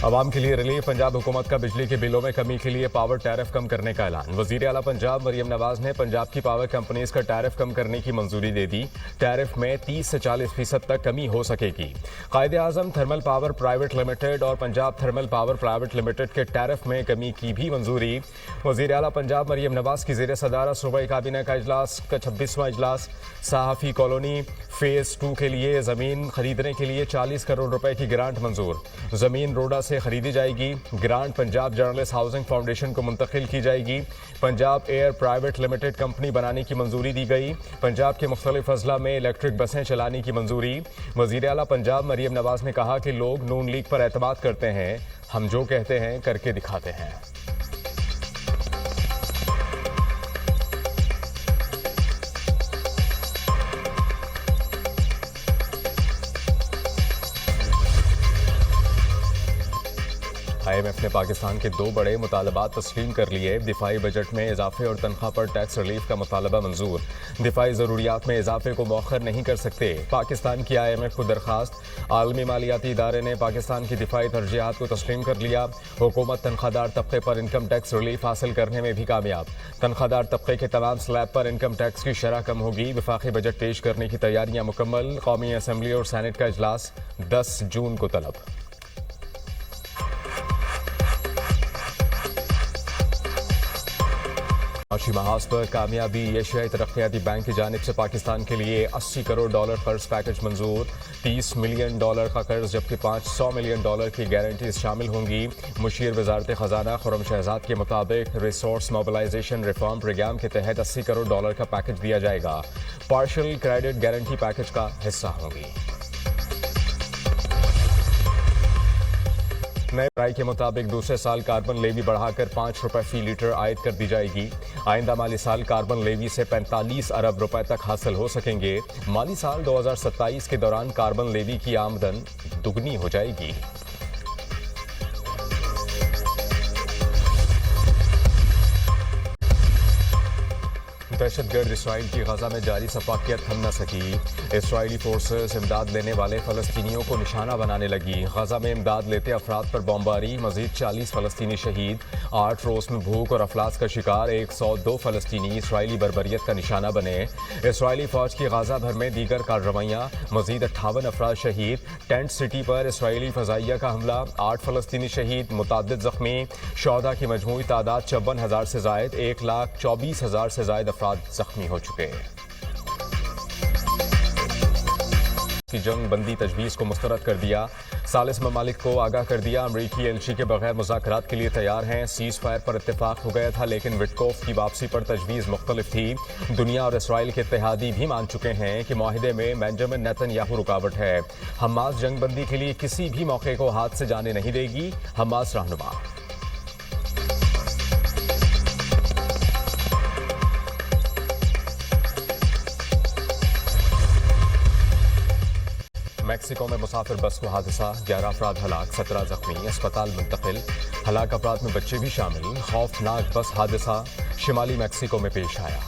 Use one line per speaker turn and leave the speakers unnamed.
आवाम के लिए रिलीफ। पंजाब हुकूमत का बिजली के बिलों में कमी के लिए पावर टैरिफ कम करने का ऐलान। वजीर आला पंजाब मरियम नवाज ने पंजाब की पावर कंपनीज का टैरिफ कम करने की मंजूरी दे दी। टैरिफ में 30 से 40% तक कमी हो सकेगी। कायदे-आज़म थर्मल पावर प्राइवेट लिमिटेड और Punjab thermal power private limited के टैरिफ में कमी की भी मंजूरी। वजीर आला पंजाब मरियम नवाज की ज़ेर सदारत सूबाई काबीना का इजलास का 26वां इजलास। सहाफ़ी कॉलोनी फेज 2 के लिए ज़मीन खरीदने के लिए 40 करोड़ रुपए की ग्रांट मंजूर। ज़मीन रोडा से खरीदी जाएगी। Grant Punjab journalist housing foundation को मुंतकिल की जाएगी। Punjab air private limited company बनाने की मंजूरी दी गई। पंजाब के मुख्तलिफ अजला में इलेक्ट्रिक बसें चलाने की मंजूरी। वज़ीर आला पंजाब मरियम नवाज ने कहा कि लोग नून लीग पर एतमाद करते हैं, हम जो कहते हैं करके दिखाते हैं। IMF ने पाकिस्तान के 2 बड़े मुतालबात तस्लीम कर लिए। दिफाई बजट में इजाफे और तनख्वाह पर टैक्स रिलीफ का मुतालबा मंजूर। दिफाई ज़रूरियात में इजाफे को मौखर नहीं कर सकते, पाकिस्तान की IMF को दरखास्त। आलमी मालियाती इदारे ने पाकिस्तान की दिफाई तरजीहात को तस्लीम कर लिया। हुकूमत तनख्वाहदार तबके पर इनकम टैक्स रिलीफ हासिल करने में भी कामयाब। तनख्वाहदार तबके के तमाम स्लैब पर इनकम टैक्स की शरह कम होगी। वफाकी बजट पेश करने की तैयारियां मुकम्मल। कौमी असम्बली और सैनेट का इजलास 10 जून को तलब। माशी महाज पर कामयाबी। एशियाई तरक्याती बैंक की जानिब से पाकिस्तान के लिए $80 करोड़ कर्ज पैकेज मंजूर। $30 मिलियन का कर्ज जबकि $500 मिलियन की गारंटीज शामिल होंगी। मुशीर वजारत खजाना खुर्रम शहजाद के मुताबिक रिसोर्स मोबिलाइजेशन रिफॉर्म प्रोग्राम के तहत $80 करोड़ का पैकेज दिया जाएगा। पार्शल क्रेडिट गारंटी पैकेज का हिस्सा होंगी। नए राय के मुताबिक दूसरे साल कार्बन लेवी बढ़ाकर ₹5 फी लीटर आयद कर दी जाएगी। आइंदा माली साल कार्बन लेवी से 45 अरब रुपए तक हासिल हो सकेंगे। माली साल 2027 के दौरान कार्बन लेवी की आमदन दुगनी हो जाएगी। दहशतगर्द इसराइल की गजा में जारी सफाकियत थम न सकी। इसराइली फोर्सेस इमदाद लेने वाले फलस्तीनियों को निशाना बनाने लगी। गजा में इमदाद लेते अफराद पर बमबारी। मजीद 40 फलस्तीनी शहीद। 8 रोज में भूख और अफलास का शिकार 102 फलस्तीनी इसराइली बर्बरियत का निशाना बने। इसराइली फौज की गजा भर में दीगर कार्रवाइयाँ। मजीद 58 अफराद शहीद। टेंट सिटी पर इसराइली फजाइया का हमला। 8 फलस्तीनी शहीद, मुतादिद जख्मी। शौदा की मजमूई तादाद 54,000 से जायद। 1,24,000 से जायद अफराद जख्मी हो चुके हैं। की जंग बंदी तजवीज़ को मुस्तरद कर दिया। सालिस ममालिक को आगाह कर दिया अमरीकी एलची के बगैर मुज़ाकरात के लिए तैयार हैं। सीज़ फायर पर इत्तेफाक हो गया था, लेकिन विटकोफ की वापसी पर तजवीज़ मुख्तलिफ थी। दुनिया और इसराइल के इत्तेहादी भी मान चुके हैं कि माहिदे में बेंजामिन नेतन्याहू रुकावट है। हमास जंग बंदी के लिए किसी भी मौके को हाथ से जाने नहीं देगी। हमास रहनुमा मैक्सिको में मुसाफिर बस को हादसा। 11 अफराद हलाक, 17 जख्मी, अस्पताल मुंतकिल। हलाक अफराद में बच्चे भी शामिल। खौफनाक बस हादसा शिमाली मैक्सिको में पेश आया।